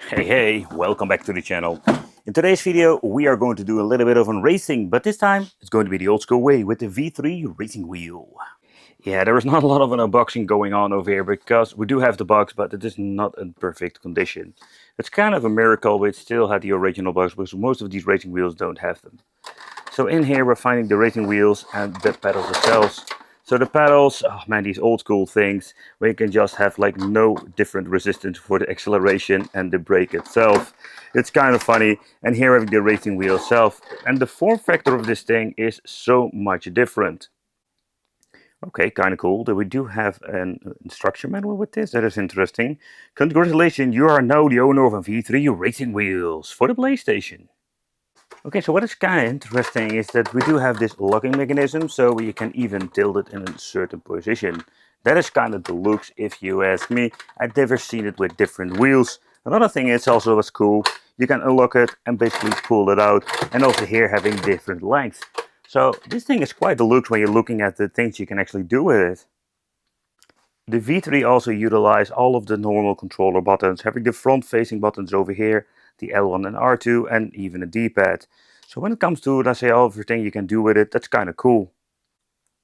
Hey, welcome back to the channel. In today's video we are going to do a little bit of racing, but this time it's going to be the old school way with the V3 racing wheel. Yeah, there is not a lot of an unboxing going on over here because we do have the box, but it is not in perfect condition. It's kind of a miracle we still had the original box because most of these racing wheels don't have them. So in here we're finding the racing wheels and the pedals themselves. So the pedals, oh man, these old school things where you can just have like no different resistance for the acceleration and the brake itself. It's kind of funny. And here we have the racing wheel itself. And the form factor of this thing is so much different. Okay, kind of cool that we do have an instruction manual with this. That is interesting. Congratulations, you are now the owner of a V3 racing wheels for the PlayStation. Okay, so what is kind of interesting is that we do have this locking mechanism, so you can even tilt it in a certain position. That is kind of the looks, if you ask me. I've never seen it with different wheels. Another thing is also what's cool, you can unlock it and basically pull it out, and also here having different lengths. So this thing is quite the looks when you're looking at the things you can actually do with it. The V3 also utilizes all of the normal controller buttons, having the front-facing buttons over here, the L1 and R2, and even a D-pad. So when it comes to, let's say, everything you can do with it, that's kind of cool.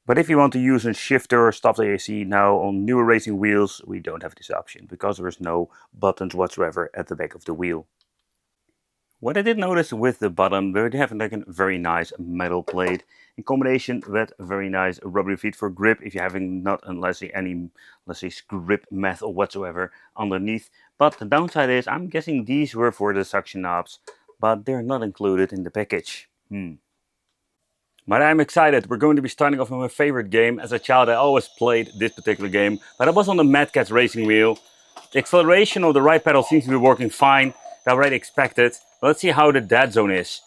But if you want to use a shifter or stuff that you see now on newer racing wheels, we don't have this option because there is no buttons whatsoever at the back of the wheel. What I did notice with the bottom, we have like a very nice metal plate in combination with very nice rubbery feet for grip if you're having not unless any, let's say, grip metal whatsoever underneath. But the downside is, I'm guessing these were for the suction knobs, but they're not included in the package. But I'm excited. We're going to be starting off with my favorite game. As a child, I always played this particular game, but I was on the Mad Catz racing wheel. The acceleration of the right pedal seems to be working fine. I already expected. Let's see how the dead zone is.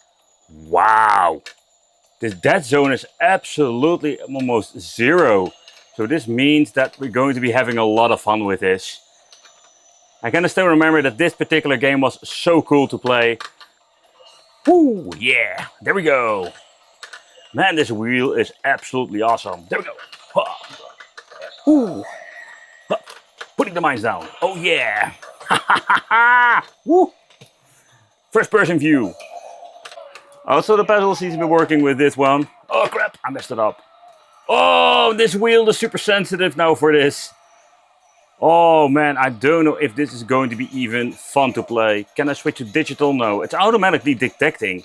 Wow! This dead zone is absolutely almost zero. So this means that we're going to be having a lot of fun with this. I can still remember that this particular game was so cool to play. Woo! Yeah! There we go! Man, this wheel is absolutely awesome. There we go! Woo! Putting the mines down. Oh yeah! Woo! First person view. Also the pedal seems to be working with this one. Oh crap, I messed it up. Oh, this wheel is super sensitive now for this. Oh man, I don't know if this is going to be even fun to play. Can I switch to digital? No, it's automatically detecting.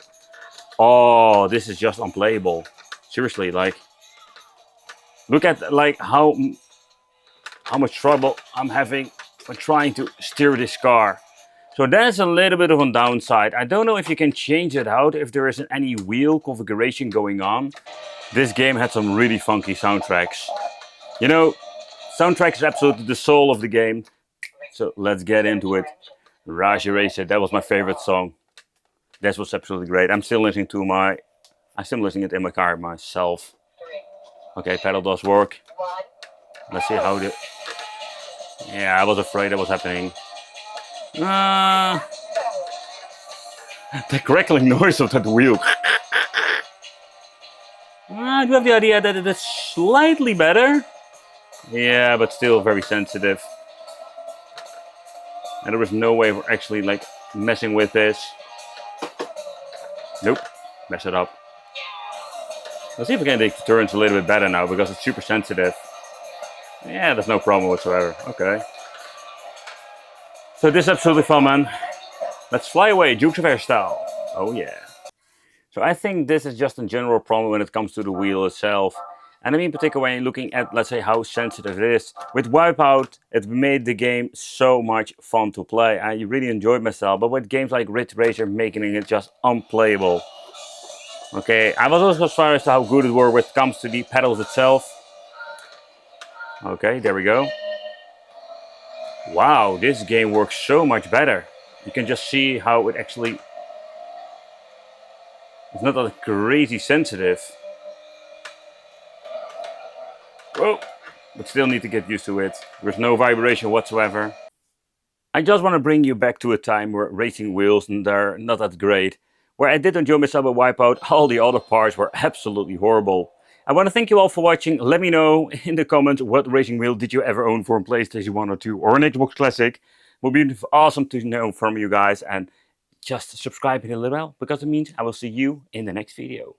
Oh, this is just unplayable. Seriously, like, look at like how much trouble I'm having when trying to steer this car. So that's a little bit of a downside. I don't know if you can change it out if there isn't any wheel configuration going on. This game had some really funky soundtracks. You know, soundtrack is absolutely the soul of the game. So let's get into it. Raja Racer, that was my favorite song. That was absolutely great. I'm still listening it in my car myself. Okay, pedal does work. Let's see how the... Yeah, I was afraid that was happening. The crackling noise of that wheel. I do have the idea that it is slightly better. Yeah, but still very sensitive. And there was no way we're actually like messing with this. Nope, mess it up. Let's see if we can make the turns a little bit better now because it's super sensitive. Yeah, there's no problem whatsoever. Okay. So this is absolutely fun, man. Let's fly away, Dukes of Air style. Oh yeah. So I think this is just a general problem when it comes to the wheel itself. And I mean, particularly when looking at, let's say, how sensitive it is. With Wipeout, it made the game so much fun to play. I really enjoyed myself. But with games like Ridge Racer, making it just unplayable. Okay, I was also surprised how good it were when it comes to the pedals itself. Okay, there we go. Wow, this game works so much better. You can just see how it actually... It's not that crazy sensitive. Whoa, but still need to get used to it. There's no vibration whatsoever. I just want to bring you back to a time where racing wheels are not that great. Where I did enjoy myself with Wipeout, all the other parts were absolutely horrible. I want to thank you all for watching. Let me know in the comments what racing wheel did you ever own for a PlayStation 1 or 2 or an Xbox Classic. Will be awesome to know from you guys, and just subscribe, hit a little bell, because it means I will see you in the next video.